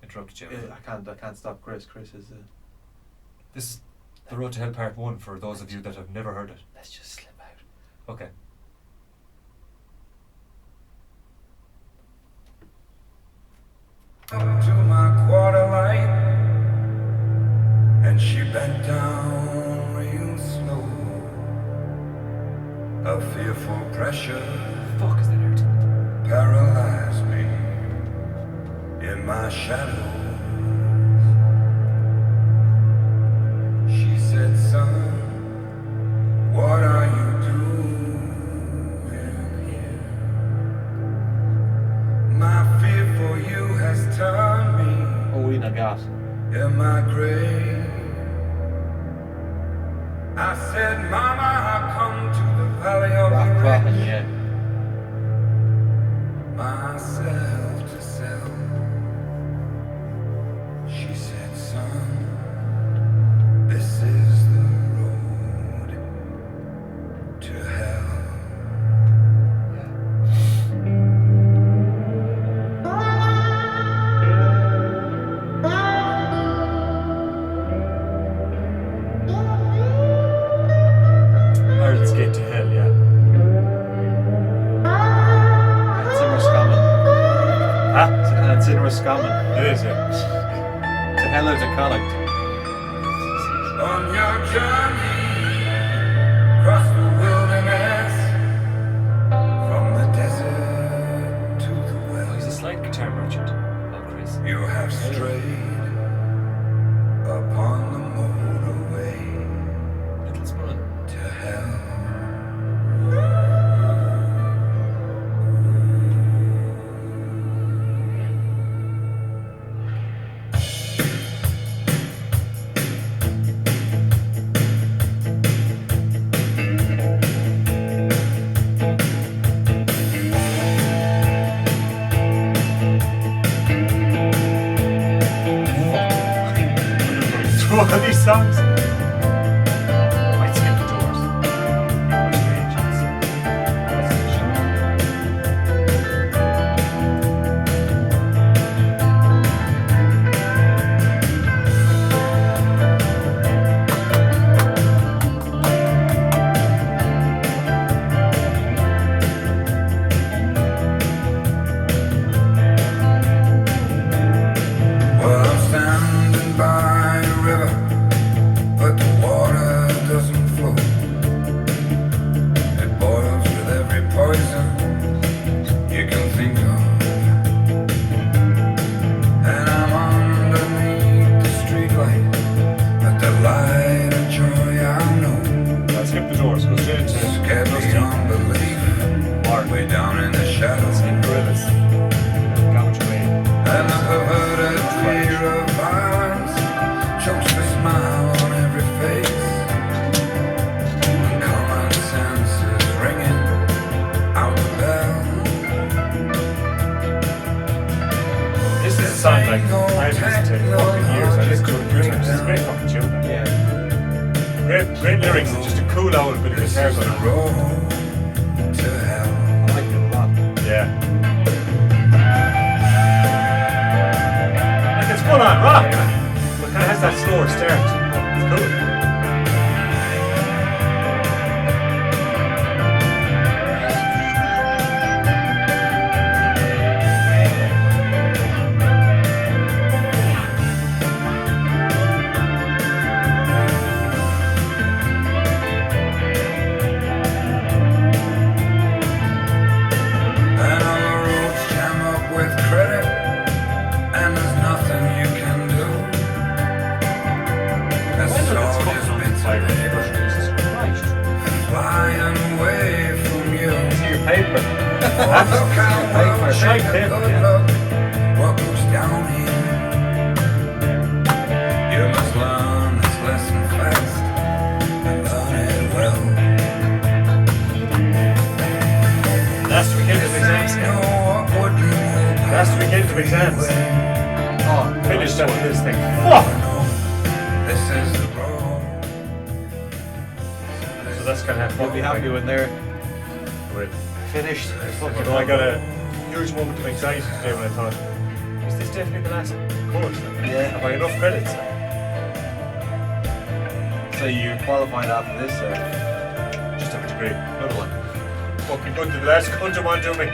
interrupted you. I can't stop Chris. Chris is. This is The Road to Hell Part 1 for those of you that have never heard it. Let's just slip out. Okay. Up to my quarter light, and she bent down real slow. A fearful pressure Fuck, is that hurt? paralyzed me in my shadows. She said, son, what are you doing here? My fear for you has turned me Oh, we not got. in my grave. I said, Mama, I come to the valley of Rock the cropping, rich, yeah. myself to sell. She said, son, this is the road to hell. Ireland's Gate to Hell, yeah. It's in Roscommon. Huh? It's in Roscommon. It is, yeah. To hell or to Connacht. On your journey across the wilderness, from the desert to the Oh, he's a west, slide guitar merchant. Oh, Chris. you have strayed upon the motorway Little spoon. to hell. Through all these songs. Might skip the Doors. Watch the Agents. What's the show? Well, I'm standing by a river, but the water doesn't flow. It boils with every poison you can think of. And I'm underneath the streetlight, but the light of joy I know I'll skip the Doors. Go straight into scared beyond belief. Way down in the shadows, Skip Gorillas. Gouge Away. and the perverted fear of violence chokes the smile on every face. And common sense is ringing out the bell. This is a song like I've listened to in fucking years. I listened to it a few times. It's a great fucking tune. Yeah. Great lyrics and just a cool old bit of This guitar is the going on. road to hell. I like it a lot. Yeah. Like it's full on rock, but kind of has that slower start. It's cool. And all the roads jam up with credit, and there's nothing you can do. That's When did all this just fucking bits of fire? paper Jesus Christ. flying away from you. See your paper. Look out, Paper. world, Shite take a paper, good yeah. look what goes down here. You must learn this lesson fast and learn it well. Last weekend of exams. This ain't no upward move. Last weekend of exams. Oh, Finished after this thing. Fuck! This is the road. So that's kind of You'll be happy when they're Wait. finished. Although I got a huge moment of anxiety today when I thought, is this definitely the last course? Yeah. Have I enough credits? So you qualified after this, Just have a degree. Another one. Fucking good to the last country one to me.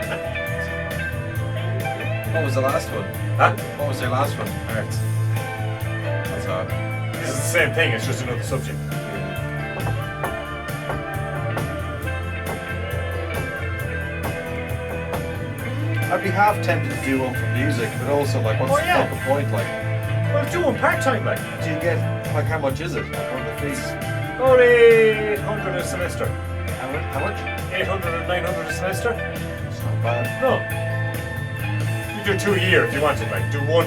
what was the last one? Huh? What was your last one? Arts. That's hard. This is the same thing, it's just another subject. I'd be half tempted to do one for music, but also like, what's Oh, the yeah. fucking point? Like, Well, do one part-time, like. do you get like how much is it? Like, what are the fees? About 800 a semester. How much? 800 or 900 a semester? It's not bad. No. You do 2 a year if you wanted, like. Do one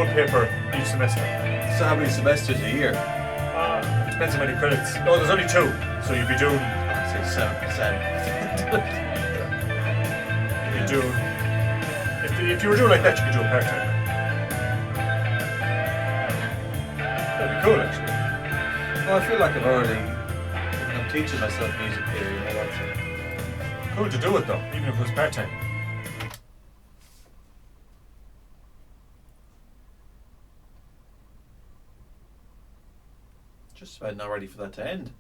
paper each semester. So how many semesters a year? Depends how many credits. No, there's only 2. So you'd be doing, I'd say 7%. you'd be doing, if you were doing like that, you could do it part-time. That'd be cool, actually. Well, I feel like I'm teaching myself music here, you know, that's it. Cool to do it, though, even if it was part-time. Just about not ready for that to end.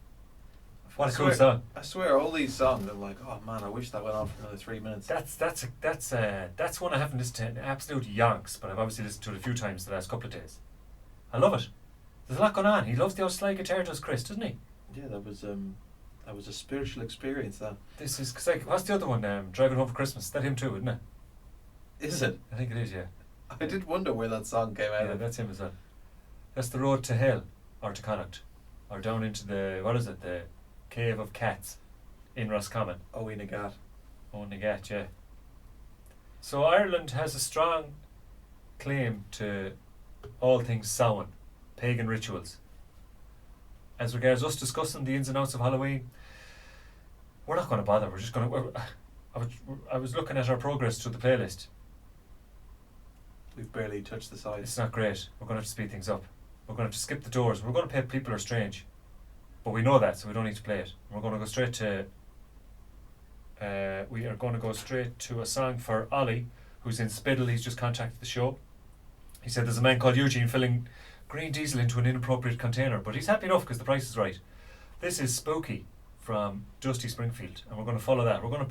What a I cool swear- song. I swear, all these songs, I'm like, oh man, I wish that went on for another 3 minutes. That's one I haven't listened to in absolute yonks, but I've obviously listened to it a few times the last couple of days. I love it. There's a lot going on. He loves the old slide guitar, does Chris, doesn't he? Yeah, that was a spiritual experience. That This is cause like, what's the other one? Driving Home for Christmas. That him too, isn't it? is it. I think it is. Yeah. I did wonder where that song came out Yeah, of. that's him as well. That's the road to hell, or to Connacht, or down into the Cave of Cats, in Roscommon. Oh, in a gat. Oh, Nagat, yeah. So Ireland has a strong claim to all things Samhain, pagan rituals. As regards us discussing the ins and outs of Halloween, we're not going to bother. We're just going to. I was looking at our progress through the playlist. We've barely touched the sides. It's not great. We're going to have to speed things up. We're going to have to skip the doors. We're going to play People Are Strange. But we know that, so we don't need to play it. We're going to go straight to... we are going to go straight to a song for Ollie, who's in Spiddle. He's just contacted the show. He said there's a man called Eugene filling green diesel into an inappropriate container, but he's happy enough because the price is right. This is Spooky from Dusty Springfield, and we're going to follow that. We're going to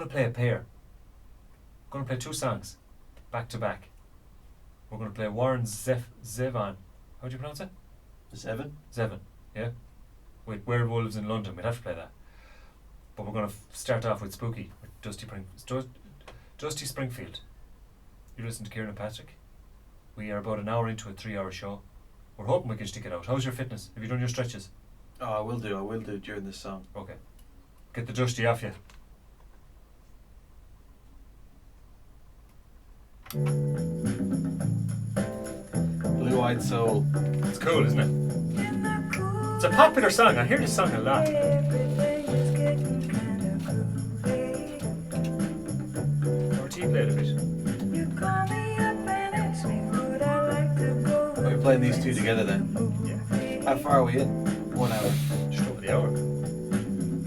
play a pair. We're going to play 2 songs back to back. We're going to play Warren Zevon. How do you pronounce it? Seven? Zevon, yeah. With Werewolves in London. We'd have to play that. But we're going to start off with Spooky with Dusty Springfield. You listen to Kieran and Patrick. We are about an hour into a 3-hour show. We're hoping we can stick it out. How's your fitness? Have you done your stretches? Oh, I will do during this song. Okay. Get the Dusty off you. Blue-Eyed Soul. It's cool, isn't it? It's a popular song. I hear this song a lot. RT played a bit. Are we playing these 2 together then? Yeah. How far are we in? 1 hour. Just over the hour.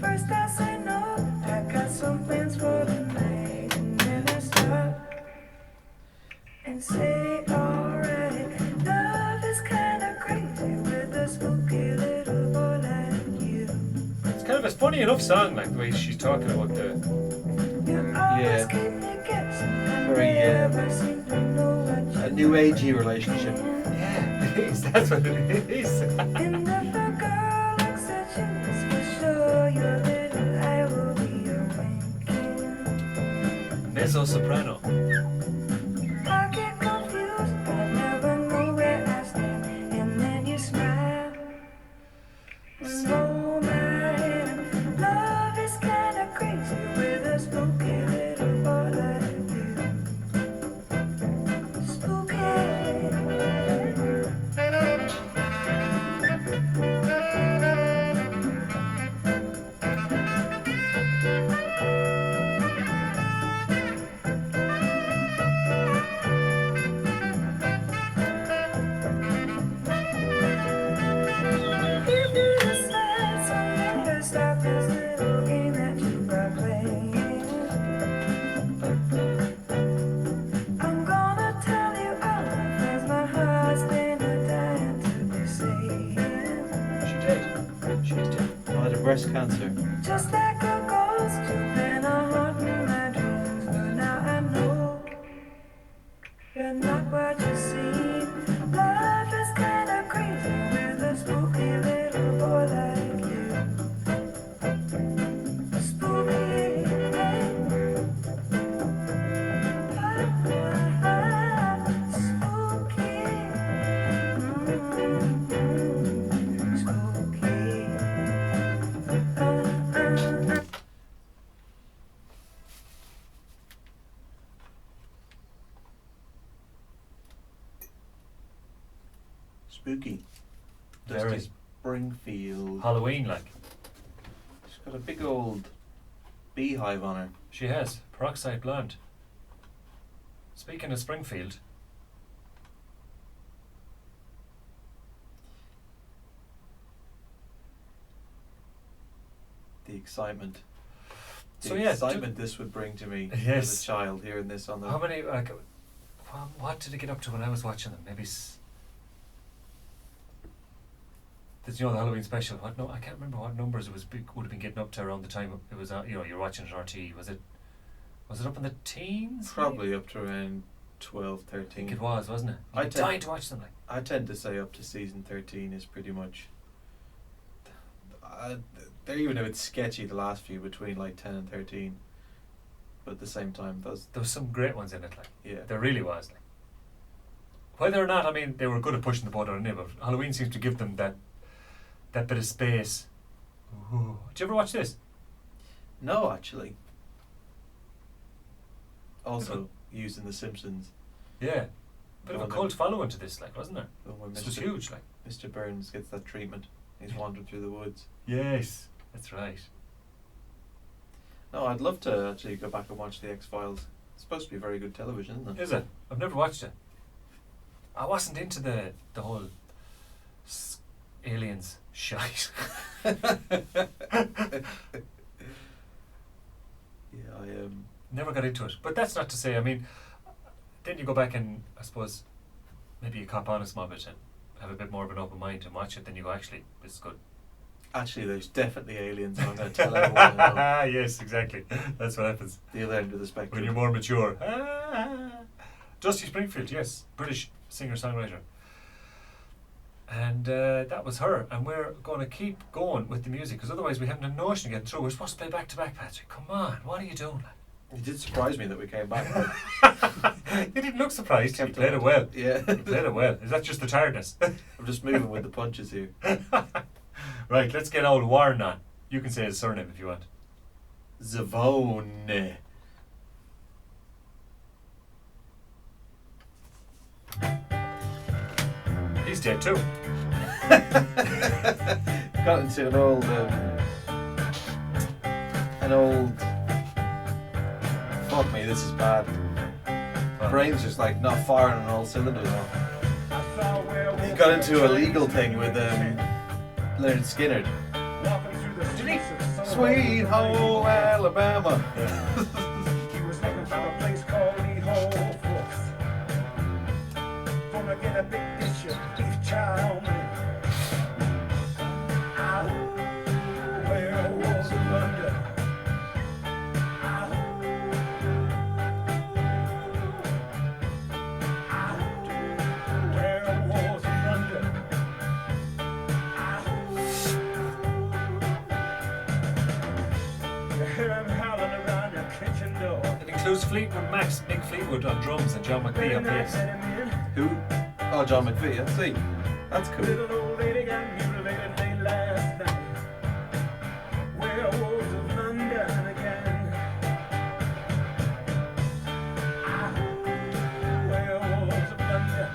First I say no, I got some plans for the night, and then I stop and say alright. Love is kinda crazy with a spooky little boy like you. It's kind of a funny enough song, like the way she's talking about the... You always keep me guessing, I Very, never seem to know what A you new agey relationship. Yeah, it is. That's what it is. And if a girl looks at you, it's for sure your little eye will be winking. Mezzo soprano. I get confused, I never know where I stand, and then you smile and roll my hand. Love is kinda crazy with a spooky little boy like you. Spooky. breast cancer. Just like a ghost, you've been a haunting my dreams, but now I know you're not what you seem. Life is kinda crazy with a spooky little boy like you. Spooky, Spooky. Very. Dusty Springfield. Halloween, like. She's got a big old beehive on her. She has. Peroxide blonde. Speaking of Springfield, The excitement. The So, yeah, excitement this would bring to me Yes. as a child hearing this on the. how many, like, what did it get up to when I was watching them? Maybe, did you know the Halloween special? What? No, I can't remember what numbers it was. Would have been getting up to around the time it was. You know, you're watching it on RT. Was it up in the teens? Probably up to around 12, I 13. think it was, wasn't it? I I'm tend- dying to watch them. Like, I tend to say up to season 13 is pretty much. They're even a bit sketchy, the last few between like 10 and 13. But at the same time, those. there was some great ones in it. Like, Yeah. there really was. Like, whether or not, I mean, they were good at pushing the boat on it, but Halloween seems to give them that bit of space. Ooh. Did you ever watch this? No, actually. Also, using The Simpsons. Yeah. Bit of a No, cult following to this, like, wasn't there? the one where This was huge, like. Mr. Burns gets that treatment. He's wandering through the woods. Yes, that's right. No, I'd love to actually go back and watch The X-Files. It's supposed to be very good television, isn't it? Is it? I've never watched it. I wasn't into the whole aliens shite. Yeah, Never got into it. But that's not to say, I mean, then you go back and, I suppose, maybe you cop on a small bit and have a bit more of an open mind and watch it, then you go, actually, this is good. actually, there's definitely aliens. I'm going to tell everyone I know. Yes, exactly. That's what happens The other end of the spectrum. when you're more mature. Dusty Springfield, yes, British singer-songwriter. And that was her. And we're going to keep going with the music, because otherwise we haven't a notion of getting through. We're supposed to play back-to-back, Patrick. Come on, what are you doing? It did surprise me that we came back. You didn't look surprised. You Kept played on. it well. Yeah. You played it well. Is that just the tiredness? I'm just moving with the punches here. Right, let's get old Warren on. You can say his surname if you want. Zavone. He's dead too. Got into an old. Fuck me, this is bad. Brain's just like not firing on all cylinders. He got into a legal thing with Leonard Skinner. Did he? Sweet home Alabama. He was looking for a place called the Whole Foods. Gonna get a big dish of beef chow mein. Out where was London? Out where was London? You hear him howling around your kitchen door. It includes Fleetwood Mac's Mick Fleetwood on drums and John McVie on bass. Who? Oh, John McVie. I see. That's cool. Little old lady got mutilated late last night. Where was of London again? Where was of London?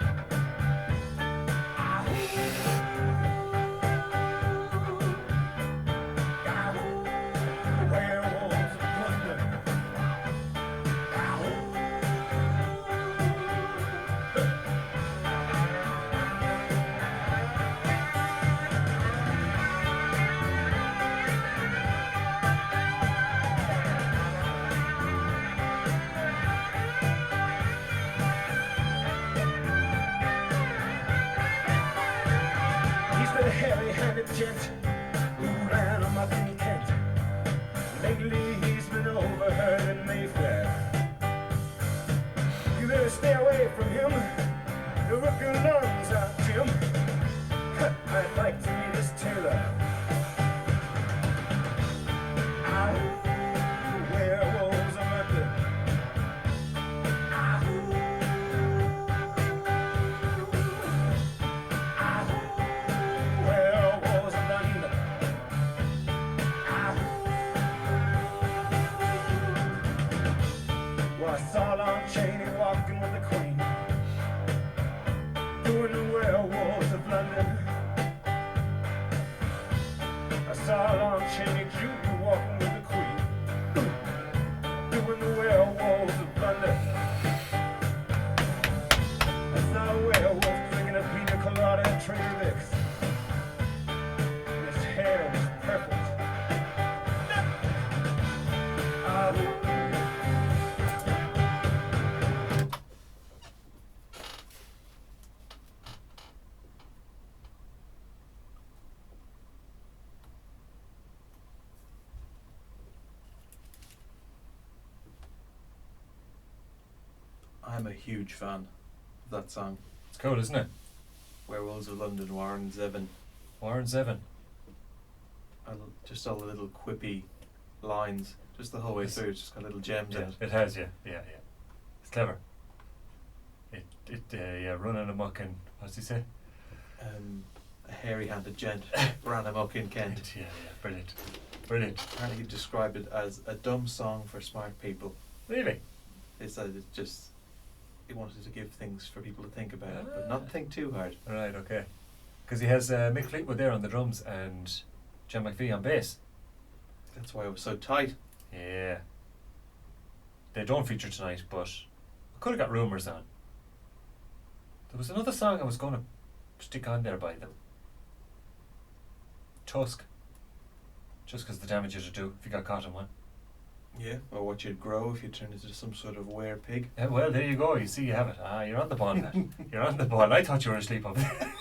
Where was of London? He's the hairy-handed gent who ran amok in stay away from him. You rip your lungs out, Jim. I'd like to meet his tailor. Werewolves of London. Werewolves of London. Well, I saw Lon Chaney walking with the Queen, doing the werewolves of London. I saw Lon Chaney Jr. walking with the Queen, doing the werewolves of London. I saw a werewolf drinking a pina colada at Trader Vic's. His hair was perfect. I'm a huge fan of that song. It's cool, isn't it? Werewolves of London, Warren Zevon. Warren Zevon. Just all the little quippy lines, just the whole way through. It's just got little gems in Yeah, it. it has, yeah. It's clever. Yeah, running amok in, what's he say? A hairy-handed gent ran amok in Kent. Yeah, brilliant. Brilliant. Apparently he described it as a dumb song for smart people. Really? He said it's just, he wanted to give things for people to think about, but not think too hard. Right, okay. Because he has Mick Fleetwood there on the drums and John McVie on bass. That's why it was so tight. Yeah. They don't feature tonight, but we could have got Rumours on. There was another song I was going to stick on there by them. Tusk. Just because the damage you'd do if you got caught in one. Yeah. Or what you'd grow if you turned into some sort of were-pig. Well, there you go. You see, you have it. You're on the ball, Matt. You're on the ball. I thought you were asleep up there.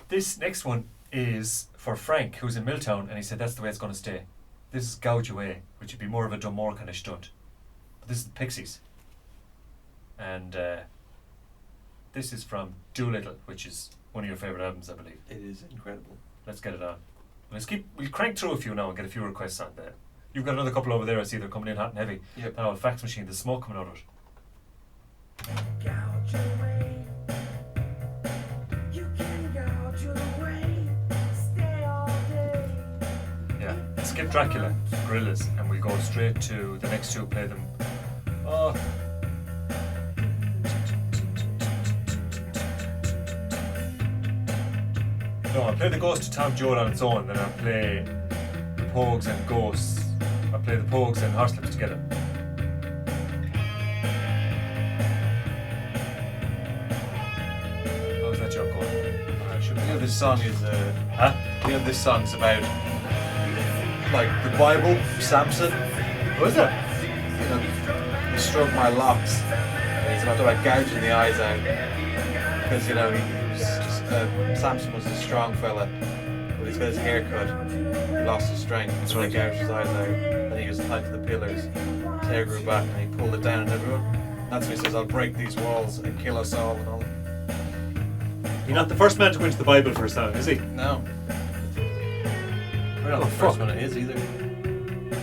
This next one is for Frank, who's in Milltown, and he said that's the way it's going to stay. This is Gouge Away, which would be more of a Dunmore kind of stunt. But this is the Pixies. And this is from Doolittle, which is one of your favourite albums, I believe. It is incredible. Let's get it on. We'll crank through a few now and get a few requests on there. You've got another couple over there, I see they're coming in hot and heavy. Yep. That old fax machine, the smoke coming out of it. Gouge away. You can gouge away. Stay all day. Yeah, skip Dracula, Gorillas, and we'll go straight to the next two, play them. Oh. No, I'll play the Ghost of Tom Joad on its own, then I'll play the Pogues and Ghosts. I'll play the Pogues and Horselips together. How's that joke going? You know this song is Huh? you know this song's about like the Bible, Samson. What is that? You know, he stroked my locks. And he's about gouging the eyes out. Because, you know, he was just, Samson was a strong fella, but he's got his hair cut. He lost his strength, so he gouged his eyes out. And he was tied to the pillars. His hair grew back and he pulled it down on everyone. That's when he says, I'll break these walls and kill us all and all. You're not the first man to go into the Bible for a song, is he? No. We're not Oh, the first fuck. one it is either.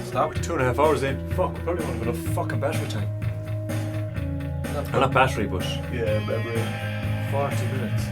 Stop. 2.5 hours in. Fuck, we probably won't have enough fucking battery time. Not battery, but Yeah, memory. 40 minutes.